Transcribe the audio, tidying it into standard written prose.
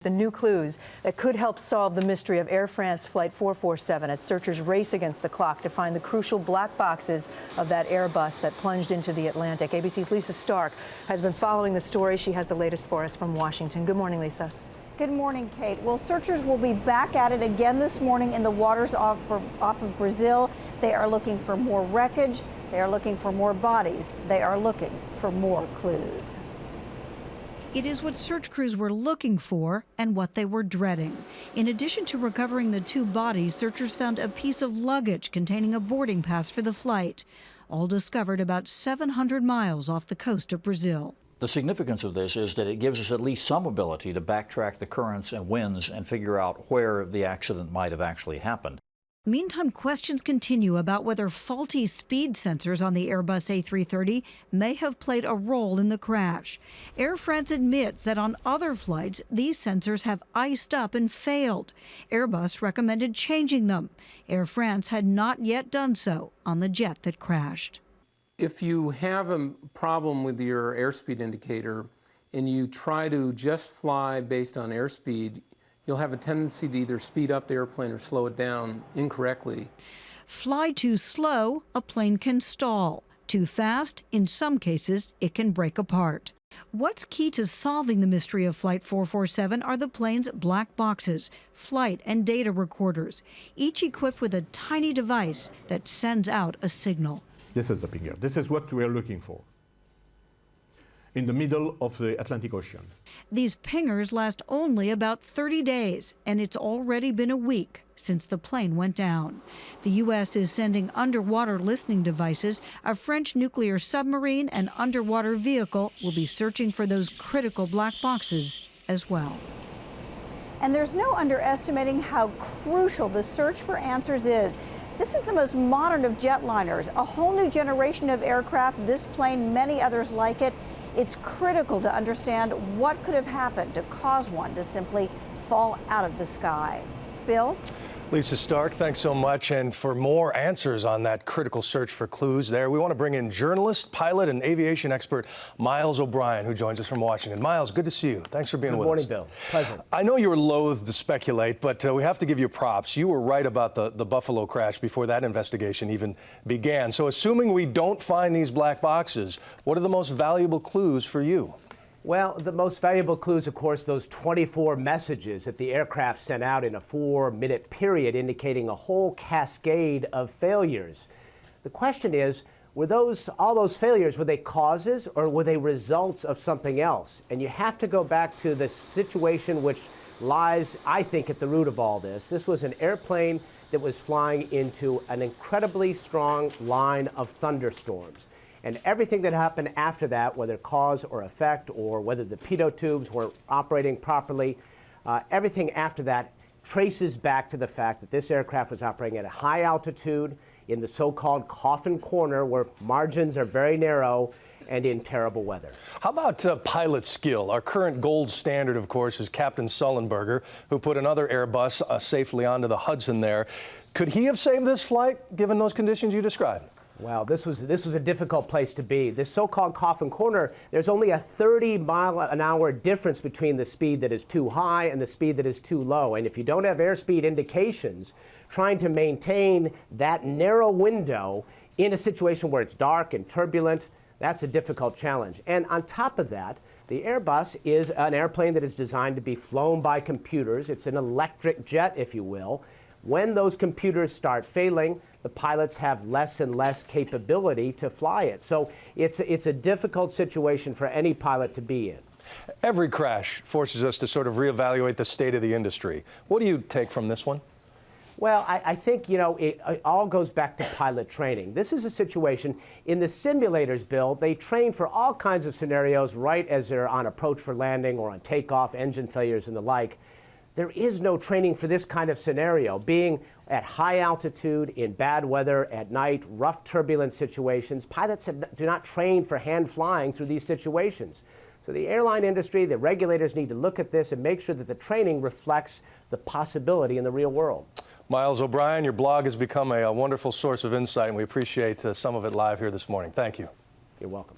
The new clues that could help solve the mystery of Air France Flight 447 as searchers race against the clock to find the crucial black boxes of that Airbus that plunged into the Atlantic. ABC's Lisa Stark has been following the story. She has the latest for us from Washington. Good morning, Lisa. Good morning, Kate. Well, searchers will be back at it again this morning in the waters off of Brazil. They are looking for more wreckage. They are looking for more bodies. They are looking for more clues. It is what search crews were looking for and what they were dreading. In addition to recovering the two bodies, searchers found a piece of luggage containing a boarding pass for the flight, all discovered about 700 miles off the coast of Brazil. The significance of this is that it gives us at least some ability to backtrack the currents and winds and figure out where the accident might have actually happened. Meantime, questions continue about whether faulty speed sensors on the Airbus A330 may have played a role in the crash. Air France admits that on other flights, these sensors have iced up and failed. Airbus recommended changing them. Air France had not yet done so on the jet that crashed. If you have a problem with your airspeed indicator and you try to just fly based on airspeed, you'll have a tendency to either speed up the airplane or slow it down incorrectly. Fly too slow, a plane can stall. Too fast, in some cases, it can break apart. What's key to solving the mystery of Flight 447 are the plane's black boxes, flight and data recorders, each equipped with a tiny device that sends out a signal. This is the pinger. This is what we are looking for in the middle of the Atlantic Ocean. These pingers last only about 30 days, and it's already been a week since the plane went down. The U.S. is sending underwater listening devices. A French nuclear submarine and underwater vehicle will be searching for those critical black boxes as well. And there's no underestimating how crucial the search for answers is. This is the most modern of jetliners, a whole new generation of aircraft, this plane, many others like it. It's critical to understand what could have happened to cause one to simply fall out of the sky. Bill? Lisa Stark, thanks so much. And for more answers on that critical search for clues there, we want to bring in journalist, pilot, and aviation expert Miles O'Brien, who joins us from Washington. Miles, good to see you. Thanks for being with us. Good morning, Bill. Pleasure. I know you were loath to speculate, but we have to give you props. You were right about the Buffalo crash before that investigation even began. So assuming we don't find these black boxes, what are the most valuable clues for you? Well, the most valuable clues, of course, those 24 messages that the aircraft sent out in a 4-minute period indicating a whole cascade of failures. The question is, were all those failures, were they causes or were they results of something else? And you have to go back to the situation which lies, I think, at the root of all this. This was an airplane that was flying into an incredibly strong line of thunderstorms. And everything that happened after that, whether cause or effect, or whether the pitot tubes were operating properly, everything after that traces back to the fact that this aircraft was operating at a high altitude in the so-called coffin corner, where margins are very narrow, and in terrible weather. How about pilot skill? Our current gold standard, of course, is Captain Sullenberger, who put another Airbus safely onto the Hudson there. Could he have saved this flight, given those conditions you described? Well, this was a difficult place to be. This so-called coffin corner, there's only a 30-mile-an-hour difference between the speed that is too high and the speed that is too low. And if you don't have airspeed indications, trying to maintain that narrow window in a situation where it's dark and turbulent, that's a difficult challenge. And on top of that, the Airbus is an airplane that is designed to be flown by computers. It's an electric jet, if you will. When those computers start failing, the pilots have less and less capability to fly it. So it's a difficult situation for any pilot to be in. Every crash forces us to sort of reevaluate the state of the industry. What do you take from this one? Well, I think, it all goes back to pilot training. This is a situation in the simulators, Bill. They train for all kinds of scenarios right as they're on approach for landing or on takeoff, engine failures and the like. There is no training for this kind of scenario. Being at high altitude, in bad weather, at night, rough turbulent situations, pilots do not train for hand flying through these situations. So the airline industry, the regulators need to look at this and make sure that the training reflects the possibility in the real world. Miles O'Brien, your blog has become a wonderful source of insight, and we appreciate some of it live here this morning. Thank you. You're welcome.